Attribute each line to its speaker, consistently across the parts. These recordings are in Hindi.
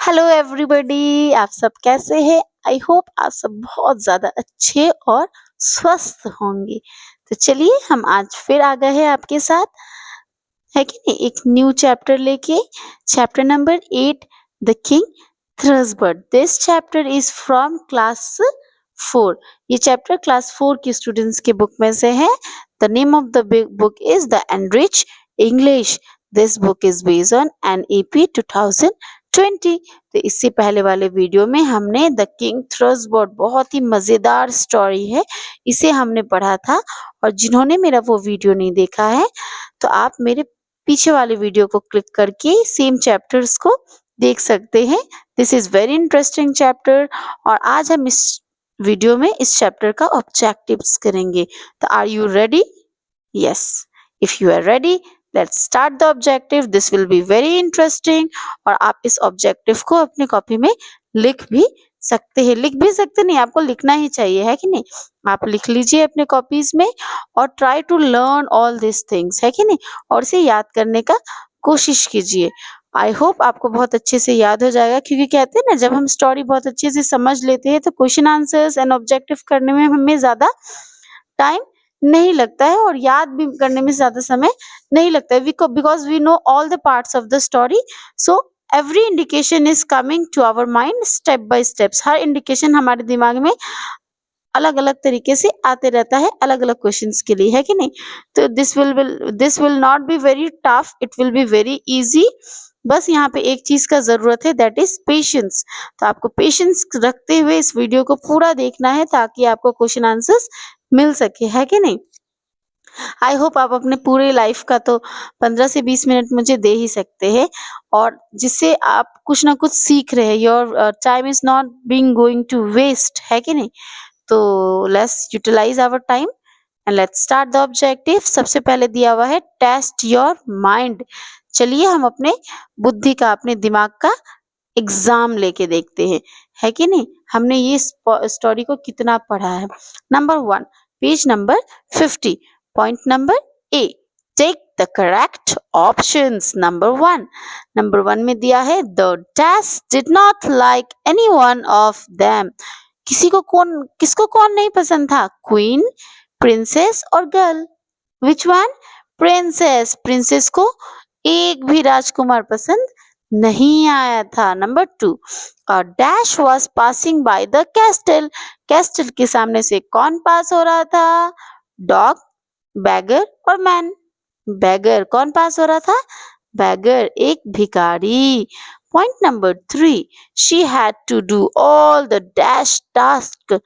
Speaker 1: हेलो एवरीबॉडी, आप सब कैसे हैं? आई होप आप सब बहुत ज़्यादा अच्छे और स्वस्थ होंगे। तो चलिए हम आज फिर आ गए हैं आपके साथ, है कि नहीं? एक न्यू चैप्टर लेके, chapter number 8, the king Thrushbeard. This chapter is from class 4। ये चैप्टर क्लास 4 की स्टूडेंट्स के बुक में से है। The name of the book is the enrich English. This book is based on NEP 2020। तो इससे पहले वाले वीडियो में हमने द किंग थ्रसबर्ड, बहुत ही मजेदार स्टोरी है, इसे हमने पढ़ा था। और जिन्होंने मेरा वो वीडियो नहीं देखा है तो आप मेरे पीछे वाले वीडियो को क्लिक करके सेम चैप्टर्स को देख सकते हैं। This is very interesting chapter. और आज हम इस वीडियो में इस चैप्टर का ऑब्जेक्टिव्स करेंगे। तो are you ready? Yes, if you are ready, let's start the objective. This will be very interesting. और आप इस ऑब्जेक्टिव को अपनी कॉपी में लिख भी सकते हैं। लिख भी सकते नहीं, आपको लिखना ही चाहिए, है कि नहीं? आप लिख लीजिए अपने कॉपीज में और try to learn all this things, है कि नहीं? और इसे याद करने का कोशिश कीजिए। आई होप आपको बहुत अच्छे से याद हो जाएगा, क्योंकि कहते हैं ना, जब हम स्टोरी बहुत अच्छे से समझ लेते हैं तो क्वेश्चन आंसर्स एंड ऑब्जेक्टिव करने में हमें ज्यादा टाइम नहीं लगता है और याद भी करने में ज्यादा समय नहीं लगता है, because we know all the parts of the story. So every indication is coming to our mind step by steps. हर इंडिकेशन हमारे दिमाग में अलग अलग तरीके से आते रहता है, अलग अलग क्वेश्चंस के लिए, है कि नहीं? तो this will not be very tough, it will be very easy. बस यहाँ पे एक चीज का जरूरत है, दैट इज पेशेंस। तो आपको पेशेंस रखते हुए इस वीडियो को पूरा देखना है ताकि आपको क्वेश्चन आंसर्स मिल सके, है कि नहीं? आई होप आप अपने पूरे लाइफ का तो 15 से 20 मिनट मुझे दे ही सकते हैं, और जिससे आप कुछ ना कुछ सीख रहे हैं। Your time is not being going to waste, है कि नहीं? तो let's utilize our time and let's start the objective. सबसे पहले दिया हुआ है टेस्ट योर माइंड। चलिए हम अपने बुद्धि का, अपने दिमाग का एग्जाम लेके देखते हैं, है कि नहीं? हमने ये स्टोरी को कितना पढ़ा है। Number 1, page number 50, point number A, take the correct options. Number 1 में दिया है the dash did not like any one of them. किसको कौन नहीं पसंद था? क्वीन, प्रिंसेस और girl. Which one? Princess. Princess को एक भी राजकुमार पसंद नहीं आया था। Number 2, dash was passing by the castle. Castle के सामने से कौन पास हो रहा था? डॉग, बैगर और मैन। बैगर। कौन पास हो रहा था? बैगर, एक भिखारी। Point number 3, she had to do all the dash task.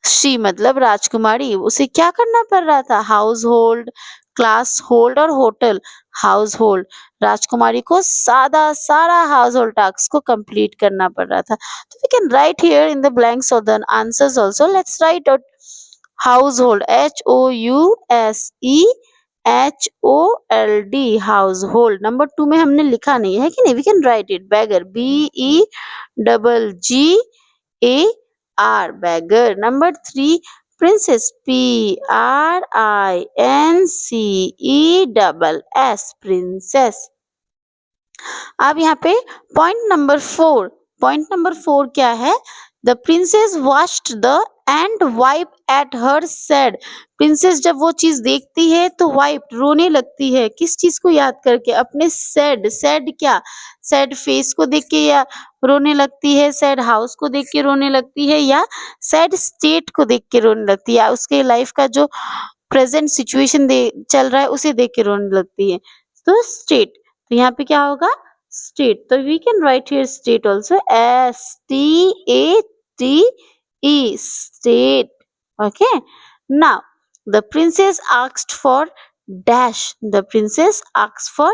Speaker 1: She मतलब राजकुमारी, उसे क्या करना पड़ रहा था? हाउस होल्ड, क्लास होल्ड और होटल। हाउस होल्ड, राजकुमारी को सारा हाउस होल्ड टास्क को कंप्लीट करना पड़ रहा था। तो we can write here in the blanks of the answers also. Let's write out household, HOUSEHOLD, house hold. Number 2 में हमने लिखा नहीं है कि नहीं? We can write it beggar, BEGGAR, beggar. Number 3, princess, PRINCESS, princess. अब यहाँ पे पॉइंट नंबर 4 क्या है? The princess watched the end wipe at her sad. Princess जब वो चीज देखती है तो वाइप, रोने लगती है। किस चीज को याद करके? अपने सैड क्या? सैड फेस को देख के या रोने लगती है, सैड हाउस को देख के रोने लगती है, या सैड स्टेट को देख के रोने लगती है, या उसके लाइफ का जो प्रेजेंट सिचुएशन चल रहा है उसे देख के रोने लगती है? तो स्टेट। तो यहाँ पे क्या होगा? State. So we can write here state also, STATE, state. Okay. Now the princess asked for dash. The princess asked for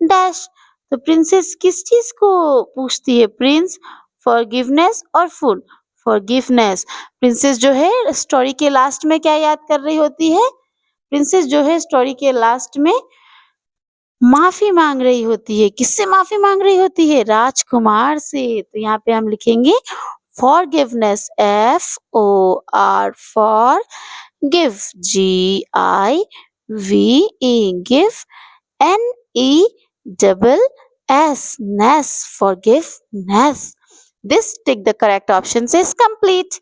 Speaker 1: dash. तो प्रिंसेस किस चीज को पूछती है? प्रिंस, फॉरगिवनेस और फूड। फॉरगिवनेस। प्रिंसेस जो है स्टोरी के लास्ट में क्या याद कर रही होती है? प्रिंसेस जो है स्टोरी के लास्ट में माफी मांग रही होती है। किससे माफी मांग रही होती है? राजकुमार से। तो यहाँ पे हम लिखेंगे forgiveness, FOR, for give, GIVE, give, NESS, S. Ness. Forgiveness. This tick the correct option is complete.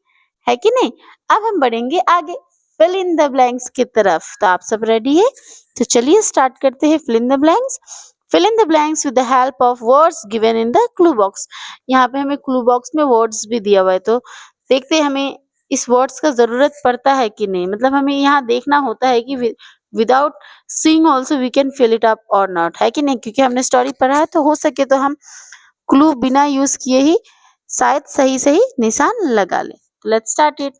Speaker 1: है कि नहीं? अब हम बढ़ेंगे आगे fill in the blanks की तरफ. तो आप सब रेडी है? तो चलिए स्टार्ट करते हैं fill in the blanks. Fill in the blanks with the help of words given in the clue box. यहाँ पे हमें clue box में words भी दिया हुआ है तो देखते हैं हमें इस वर्ड्स का जरूरत पड़ता है कि नहीं. मतलब हमें यहाँ देखना होता है कि without seeing also we can fill it up और नॉट. है कि नहीं? क्योंकि हमने स्टोरी पढ़ा है तो हो सके तो हम क्लू बिना यूज किए ही शायद सही सही निशान लगा ले. Let's start it.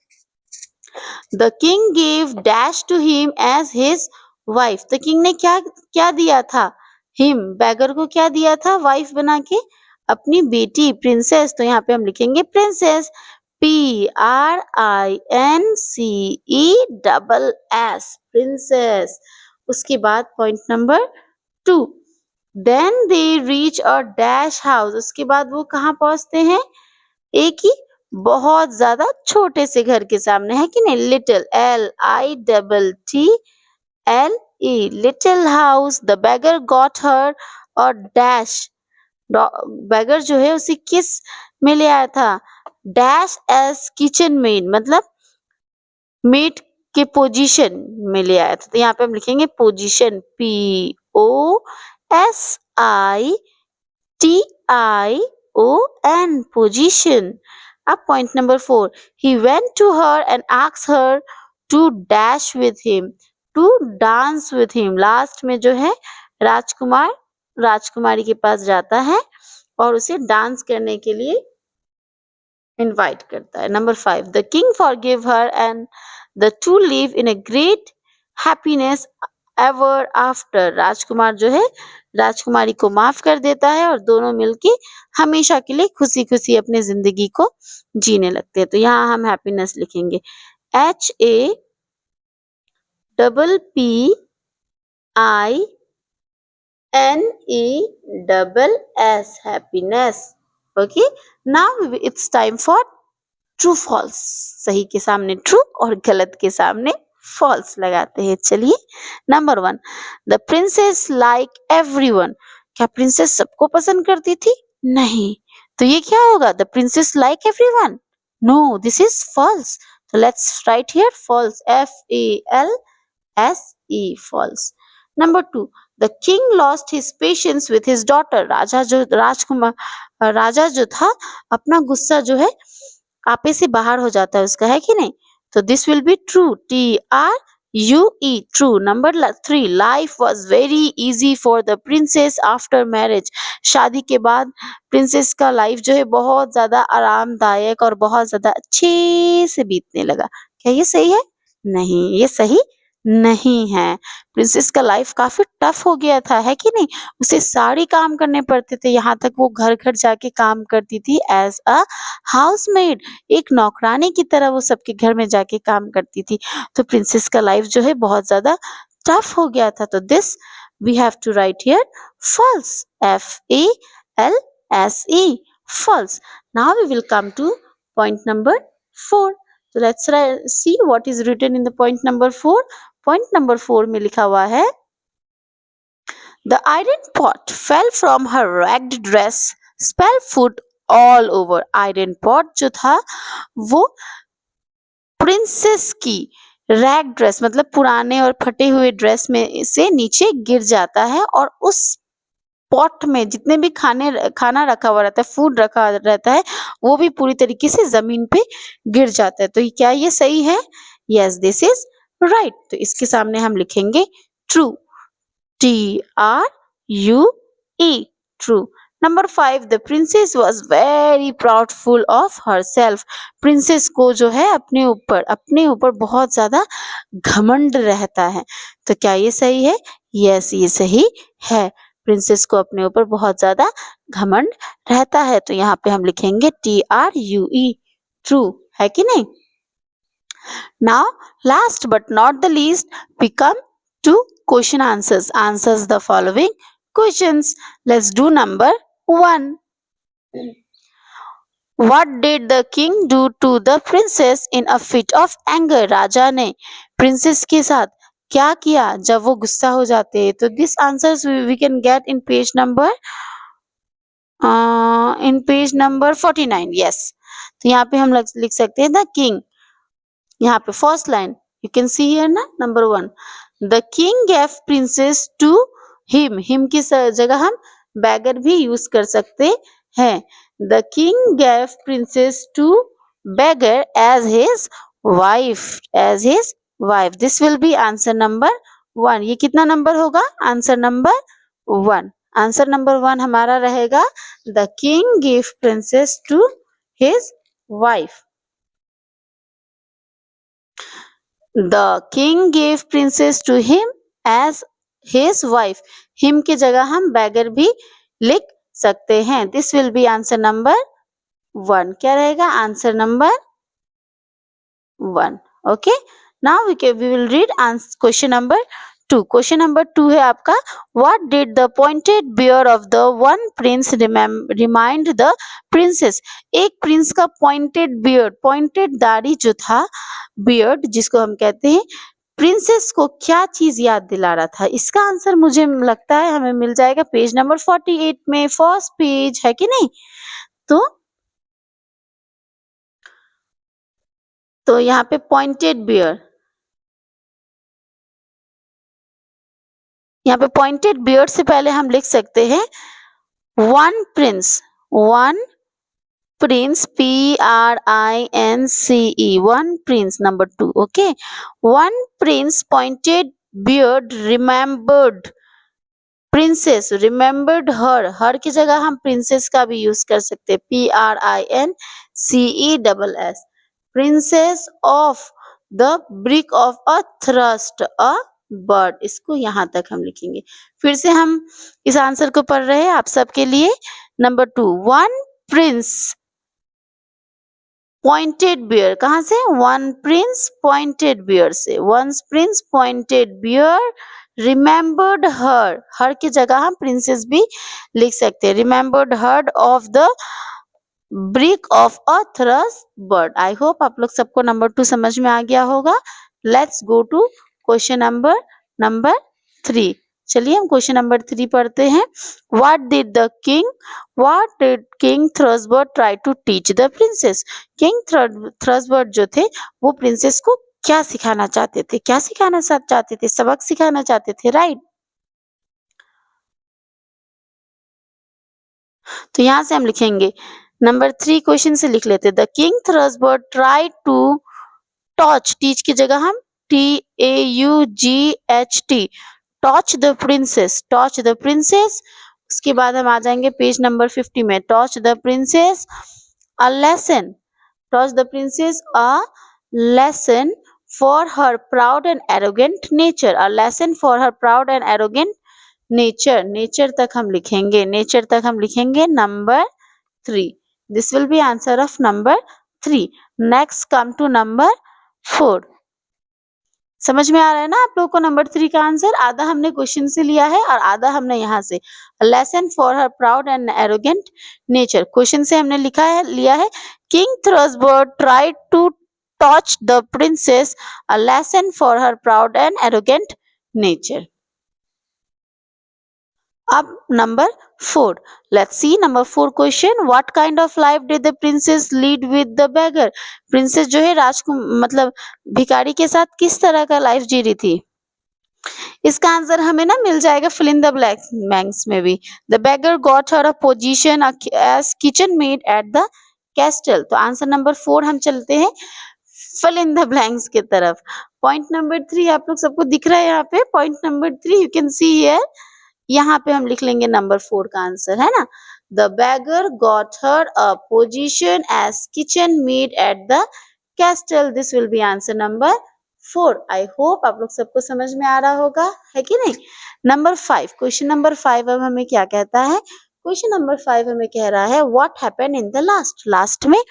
Speaker 1: The king give dash to him as his wife. The king ने क्या क्या दिया था? हिम बैगर को क्या दिया था वाइफ बना के? अपनी बेटी प्रिंसेस. तो यहाँ पे हम लिखेंगे प्रिंसेस. PRINCESS princess. उसके बाद point number 2. Then they reach a dash house. उसके बाद वो कहाँ पहुंचते हैं? एक ही बहुत ज्यादा छोटे से घर के सामने. है कि नहीं? Little LITTLE little house. The beggar got हर और डैश. बेगर जो है उसे किस में ले आया था? Dash S kitchen made. मतलब मेड के पोजीशन में ले आया था. तो यहाँ पे हम लिखेंगे पोजीशन. POSITION position. अब point number 4. He went to her and asked her to dash with him. To dance with him. Last में जो है राजकुमार राजकुमारी के पास जाता है और उसे डांस करने के लिए इनवाइट करता है. Number 5. The king forgive her and the two live in a great happiness ever after. राजकुमार जो है राजकुमारी को माफ कर देता है और दोनों मिलके हमेशा के लिए खुशी खुशी अपनी जिंदगी को जीने लगते हैं. तो यहाँ हम हैप्पीनेस लिखेंगे HAPPINESS happiness. Okay, now it's time for true false. सही के सामने ट्रू और गलत के सामने फॉल्स लगाते हैं. चलिए number 1. The princess like everyone. क्या प्रिंसेस सबको पसंद करती थी? नहीं. तो ये क्या होगा? The princess like everyone. No, this is false. तो let's write here false. FALSE false. Number 2. The king lost his patience with his daughter. राजा जो था अपना गुस्सा जो है आपे से बाहर हो जाता है उसका. है कि नहीं? तो this will be true. TRUE true. Number 3. Life was very easy for the princess after marriage. शादी के बाद प्रिंसेस का लाइफ जो है बहुत ज्यादा आरामदायक और बहुत ज्यादा अच्छे से बीतने लगा. क्या ये सही है? नहीं, ये सही नहीं है. प्रिंसेस का लाइफ काफी टफ हो गया था. है कि नहीं? उसे सारे काम करने पड़ते थे. यहाँ तक वो घर घर जाके काम करती थी एज अ हाउसमेड. एक नौकरानी की तरह वो सबके घर में जाके काम करती थी. तो प्रिंसेस का लाइफ जो है बहुत ज्यादा टफ हो गया था. तो this we have to write here false. FALSE false. Now we will come to point number 4. So let's see what is written in the point number 4. Point number 4 में लिखा हुआ है The iron pot fell from her ragged dress, spilled food all over. Iron pot जो था वो प्रिंसेस की रैग ड्रेस मतलब पुराने और फटे हुए ड्रेस में से नीचे गिर जाता है और उस पॉट में जितने भी खाना रखा हुआ रहता है, फूड रखा रहता है, वो भी पूरी तरीके से जमीन पे गिर जाता है. तो क्या ये सही है? Yes, this is right. तो इसके सामने हम लिखेंगे true. TRUE true. Number 5. The princess was very proudful of her self. Princess को जो है अपने ऊपर बहुत ज्यादा घमंड रहता है. तो क्या ये सही है? यस, ये सही है. प्रिंसेस को अपने ऊपर बहुत ज्यादा घमंड रहता है. तो यहाँ पे हम लिखेंगे TRUE ट्रू. है कि नहीं? Now last but not the least we come to question answers. Answers the following questions. Let's do number 1. What did the king do to the princess in a fit of anger? राजा ने प्रिंसेस के साथ क्या किया जब वो गुस्सा हो जाते हैं? तो this answers we can get in page number in page number 49 yes. तो यहाँ पे हम लिख सकते हैं द किंग। यहाँ पे first line you can see here ना number 1 the king gave princess to him की जगह हम बैगर भी यूज कर सकते हैं। The king gave princess to beggar as his wife this will be answer number 1। ये कितना नंबर होगा? Answer number 1। आंसर नंबर 1 हमारा रहेगा the king give princess to his wife. The king give princess to him as his wife. Him की जगह हम बैगर भी लिख सकते हैं। This will be answer number 1। क्या रहेगा? Answer number 1। Okay, now we will read question number 2। Question number 2 है आपका what did the pointed bear of the one prince remind the princess. एक प्रिंस का पॉइंटेड बियर्ड, पॉइंटेड दाढ़ी जो था, बियर्ड जिसको हम कहते हैं, प्रिंसेस को क्या चीज याद दिला रहा था? इसका आंसर मुझे लगता है हमें मिल जाएगा पेज नंबर 48 में, फर्स्ट पेज है कि नहीं? तो यहाँ पे पॉइंटेड बियर, यहाँ पे पॉइंटेड बियर्ड से पहले हम लिख सकते हैं one prince, one prince PRINCE, one prince number 2। Okay, one prince pointed beard remembered princess, remembered her की जगह हम प्रिंसेस का भी यूज कर सकते हैं, PRINCESS, princess of the brick of a thrust a bird. इसको यहाँ तक हम लिखेंगे। फिर से हम इस आंसर को पढ़ रहे हैं आप सबके लिए। Number 2 one prince pointed beard, कहाँ से? वन प्रिंस पॉइंटेड बियर से। One prince pointed beard remembered her की जगह हम प्रिंसेस भी लिख सकते हैं। Remembered her of the brick of a thrush bird. I hope आप लोग सबको नंबर 2 समझ में आ गया होगा। Let's go to question number 3। चलिए हम क्वेश्चन नंबर 3 पढ़ते हैं। What did king Thrushbeard try to teach the princess. King Thrushbeard जो थे वो प्रिंसेस को क्या सिखाना चाहते थे? क्या सिखाना चाहते थे? सबक सिखाना चाहते थे, राइट? तो यहां से हम लिखेंगे नंबर 3 क्वेश्चन से लिख लेते। The king Thrushbeard try to taught, teach की जगह हम TAUGHT, taught the princess, taught the princess. उसके बाद हम आ जाएंगे पेज नंबर 50 में। Taught the princess a lesson, taught the princess a lesson for her proud and arrogant nature, a lesson for her proud and arrogant nature. Nature तक हम लिखेंगे, नेचर तक हम लिखेंगे number 3। This will be answer of number 3। Next come to number 4। समझ में आ रहा है ना आप लोगों को? नंबर 3 का आंसर आधा हमने क्वेश्चन से लिया है और आधा हमने यहाँ से। Lesson for her proud and arrogant nature, question से हमने लिया है king Thrushbeard tried to taught the princess, a lesson for her proud and arrogant nature. अब number 4, let's see number 4 question, what kind of life did the princess lead with the beggar। Princess जो है मतलब भिखारी के साथ किस तरह का लाइफ जी रही थी? इसका आंसर हमें ना मिल जाएगा फिल इन द ब्लैंक्स में भी। The beggar got her a position as kitchen maid at the castle. तो आंसर नंबर 4 हम चलते हैं फिल इन द ब्लैंक्स की तरफ। पॉइंट नंबर 3 आप लोग सबको दिख रहा है यहाँ पे, point number 3 you can see here. यहाँ पे हम लिख लेंगे नंबर 4 का आंसर, है ना? The beggar got her a position as kitchen maid at the castle. This will be answer number 4। I hope आप लोग सबको समझ में आ रहा होगा, है कि नहीं? नंबर 5, क्वेश्चन नंबर 5 अब हमें क्या कहता है? क्वेश्चन नंबर 5 हमें कह रहा है what happened in the last. Last में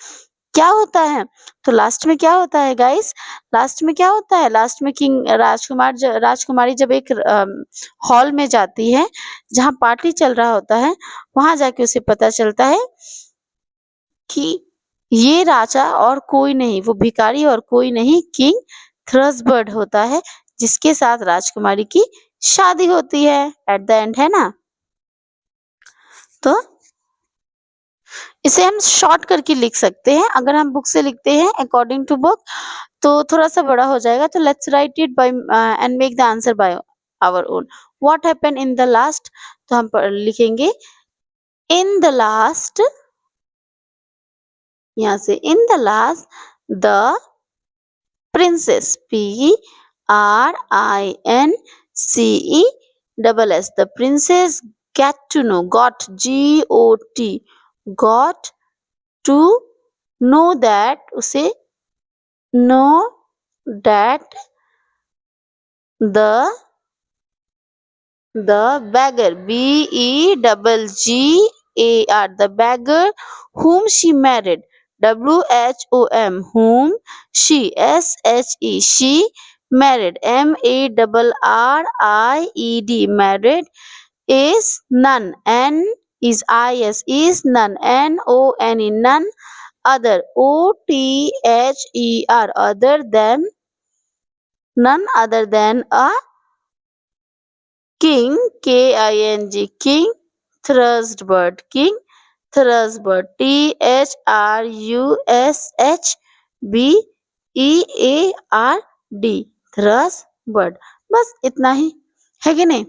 Speaker 1: क्या होता है? तो लास्ट में क्या होता है गाइस? लास्ट में क्या होता है? लास्ट में किंग राजकुमारी जब एक हॉल में जाती है जहाँ पार्टी चल रहा होता है, वहां जाके उसे पता चलता है कि ये राजा और कोई नहीं, वो भिखारी और कोई नहीं, किंग थ्रसबर्ड होता है जिसके साथ राजकुमारी की शादी होती है एट द एंड, है ना? तो इसे हम शॉर्ट करके लिख सकते हैं। अगर हम बुक से लिखते हैं अकॉर्डिंग टू बुक तो थोड़ा सा बड़ा हो जाएगा। तो let's write it by and make the answer by our own. What happen in the last, तो हम लिखेंगे इन द लास्ट, यहाँ से in the last the princess, PRINCESS, the princess got to know, got to know that, उसे know that the beggar, BEGGAR, the beggar whom she married, WHOM, whom she, she married, MARRIED, married, is none, is none, none other, OTHER, none other than a king, KING, king Thrustbird, THRUSHBEARD, Thrustbird। बस इतना ही है कि नहीं?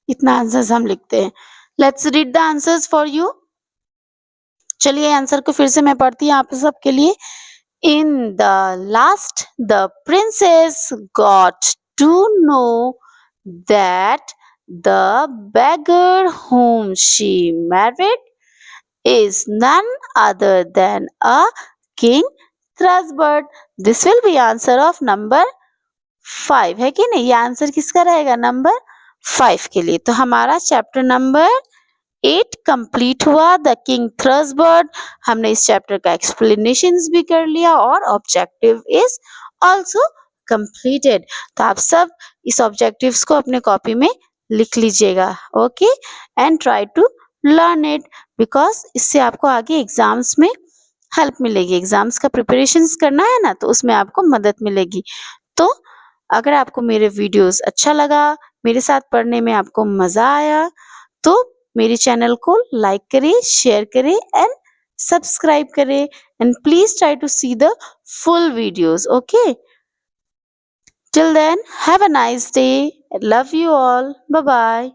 Speaker 1: इतना आंसर्स हम लिखते हैं। Let's read the answers for you. चलिए आंसर को फिर से मैं पढ़ती हूँ आप सबके लिए। In the last, the princess got to know that the beggar whom she married is none other than a king Thrustbird. This will be answer of number 5, है कि नहीं? ये आंसर किसका रहेगा? नंबर 5 के लिए। तो हमारा चैप्टर नंबर 8 कंप्लीट हुआ, द किंग थ्रस्टबर्ड। हमने इस चैप्टर का एक्सप्लेनेशंस भी कर लिया और ऑब्जेक्टिव इज आल्सो कंप्लीटेड। तो आप सब इस ऑब्जेक्टिव्स को अपने कॉपी में लिख लीजिएगा, okay, and try to learn it, because इससे आपको आगे एग्जाम्स में हेल्प मिलेगी। एग्जाम्स का प्रिपरेशंस करना है ना, तो उसमें आपको मदद मिलेगी। तो अगर आपको मेरे वीडियोस अच्छा लगा, मेरे साथ पढ़ने में आपको मजा आया, तो मेरे चैनल को लाइक करें, शेयर करें एंड सब्सक्राइब करें, and please try to see the full videos, okay. Till then have a nice day, love you all, bye bye.